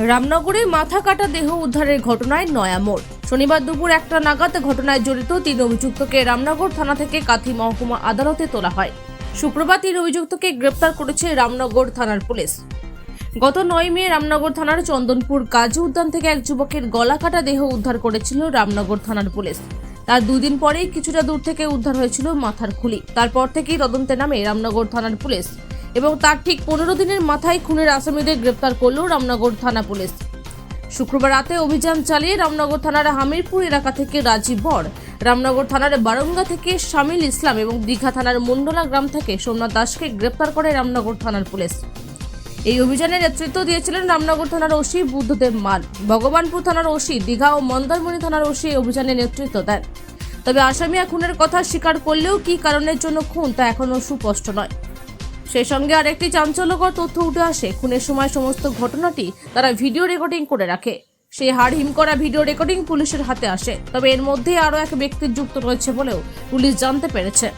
রামনগরে মাথা কাটা দেহ উদ্ধারের ঘটনায় নয়া মোড়। শনিবার দুপুর 1টা নাগাদ ঘটনায় জড়িত 3 অভিযুক্তকে রামনগর থানা থেকে কাঁথি মহকুমা আদালতে তোলা হয়। শুক্রবার 3 অভিযুক্তকে গ্রেপ্তার করেছে রামনগর থানার পুলিশ। গত 9 মে রামনগর থানার চন্দনপুর কাজী উদ্যান থেকে এক যুবকের গলা কাটা দেহ উদ্ধার করেছিল রামনগর থানার পুলিশ। তার 2 দিন পরেই কিছুটা দূর থেকে উদ্ধার হয়েছিল মাথার খুলি। তারপর থেকেই তদন্তে নামে রামনগর থানার পুলিশ এবং তার ঠিক 15 দিনের মাথায় খুনের আসামিদের গ্রেপ্তার করল রামনগর থানা পুলিশ। শুক্রবার রাতে অভিযান চালিয়ে রামনগর থানার হামিরপুর এলাকা থেকে রাজীব বর, রামনগর থানার বারঙ্গা থেকে শামিল ইসলাম এবং দীঘা থানার মন্ডলা গ্রাম থেকে সোমনাথ দাসকে গ্রেপ্তার করে রামনগর থানার পুলিশ। এই অভিযানের নেতৃত্ব দিয়েছিলেন রামনগর থানার ওসি বুদ্ধদেব মাল। ভগবানপুর থানার ওসি, দীঘা ও মন্দারমণি থানার ওসি অভিযানে নেতৃত্ব দেন। তবে আসামিরা খুনের কথা স্বীকার করলেও কী কারণের জন্য খুন তা এখনও সুস্পষ্ট নয়। সেই সঙ্গে আরেকটি চাঞ্চল্যকর তথ্য উঠে আসে, খুনের সময় সমস্ত ঘটনাটি তারা ভিডিও রেকর্ডিং করে রাখে। সেই হাড়হিম করা ভিডিও রেকর্ডিং পুলিশের হাতে আসে। তবে এর মধ্যে আরও এক ব্যক্তি যুক্ত রয়েছে বলেও পুলিশ জানতে পেরেছে।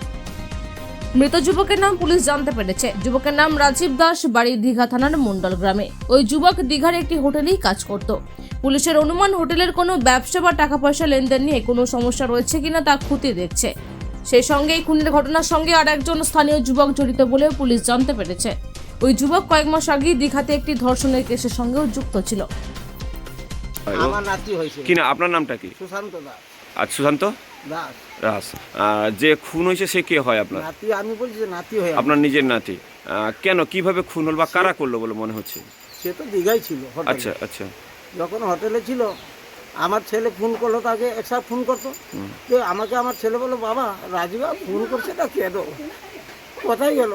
মৃত যুবকের নাম পুলিশ জানতে পেরেছে। যুবকের নাম রাজীব দাস, বাড়ি দীঘা থানার মন্ডল গ্রামে। ওই যুবক দীঘার একটি হোটেলেই কাজ করত। পুলিশের অনুমান হোটেলের কোনো ব্যবসা বা টাকা পয়সা লেনদেন নিয়ে কোনো সমস্যা রয়েছে কিনা তা খতিয়ে দেখছে। সেই সঙ্গে এই খুনের ঘটনার সঙ্গে আর একজন স্থানীয় যুবক জড়িত বলেও পুলিশ জানতে পেরেছে। ওই যুবক কয়েক মাস আগে দীঘাতে একটি ধর্ষণের কেসের সঙ্গেও যুক্ত ছিল। আমার নাতি হয়েছে। কি না, আপনার নামটা কি? সুশান্ত দাস। আচ্ছা, সুশান্ত দাস। দাস। যে খুন হয়েছে সে কে হয় আপনার? নাতি, আমি বলছি যে নাতি হয়ে আপনার নিজের নাতি। কেন, কিভাবে খুন হল বা কারা করলো বলে মনে হচ্ছে? সে তো দীঘাই ছিল হোটেলে। আচ্ছা আচ্ছা। যখন হোটেলে ছিল আমার ছেলে ফোন করলো, তাকে একসাথে ফোন করতো। তো আমাকে আমার ছেলে বললো, বাবা রাজীবা ফোন করছে, তা কেন, কোথায় গেল,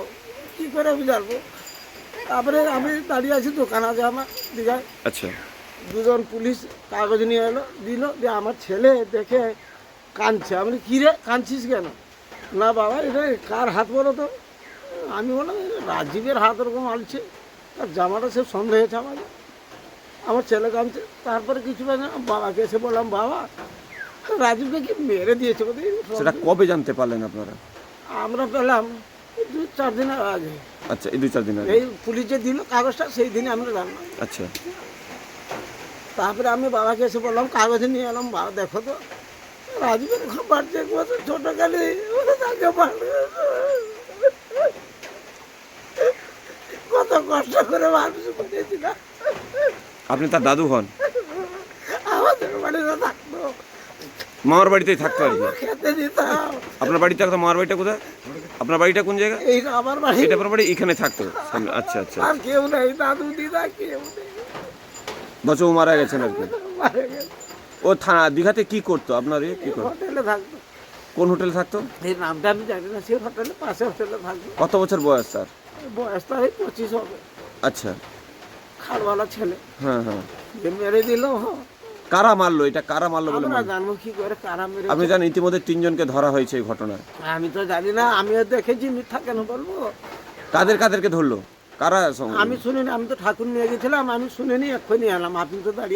কী করে আমি জানবো? তারপরে আমি দাঁড়িয়ে আছি, দোকান আছে আমার দীঘায়। আচ্ছা। 2 জন পুলিশ কাগজ নিয়ে এলো, দিল, যে আমার ছেলে দেখে কাঁদছে। আমি বলি, কী রে কাঁদছিস কেন? না বাবা, এটা কার হাত বলো তো? আমি বললাম রাজীবের হাত ওরকম আলছে, তার জামাটা সে সন্দেহ হয়েছে আমার ছেলে কাঁদছে। তারপরে কিছু না, বাবাকে এসে বললাম, বাবা রাজীবকে কি মেরে দিয়েছে বোধ হয়। সেটা কবে জানতে পারলেন আপনারা? আমরা পেলাম 2-4 দিন আগে। আচ্ছা, এই 2-4 দিন আগে এই পুলিশ যে দিল কাগজটা, সেই দিনে আমরা জানলাম। আচ্ছা। তারপরে আমি বাবাকে এসে বললাম, কাগজ নিয়ে এলাম, বাবা দেখো তো রাজীবের খবর যে ছোট কালে কত কষ্ট করে মানুষ করেছি না। আপনি তার দাদু হন? আমাদের বাড়িতে থাকতো, মামার বাড়িতেই থাকতো আর কি। খেতে দিতাম। আপনার বাড়িতে থাকতো? মামার বাড়িটা কোথায়? আপনার বাড়িটা কোন জায়গা? এইটা আমার বাড়ি। এটা আপনার বাড়ি? এখানে থাকতো? আচ্ছা আচ্ছা। আর কেউ নেই, দাদু দিদা কেউ নেই, বছর মারা গেছেন আর কি। মারা গেছে। ও থানা দীঘাতে কি করতো আপনার? কি করতো? হোটেলে থাকতো। কোন হোটেলে থাকতো? এই নামটা আমি জানি না, সে হোটেলে, পাশে হোটেলে থাকতো। কত বছর বয়স তার? বয়স তো 25 হবে। আচ্ছা। খালওয়ালা ছেলে। হ্যাঁ হ্যাঁ। যে মেরে দিল, কারা মারলো? এটা কারা মারলো বলে আমরা জানবো কি করে কারা মেরে? আপনি জানেন ইতিমধ্যে 3 জনকে ধরা হয়েছে এই ঘটনায়। আমি তো জানি না, আমিও দেখেছি, মিথ্যা কেন বলবো? কাদেরকে ধরলো? কারা? আমি শুনিনি, আমি তো ঠাকুর নিয়ে গেছিলাম, আমি শুনিনি, এক্ষুনি এলাম, আপনি তো দাঁড়িয়ে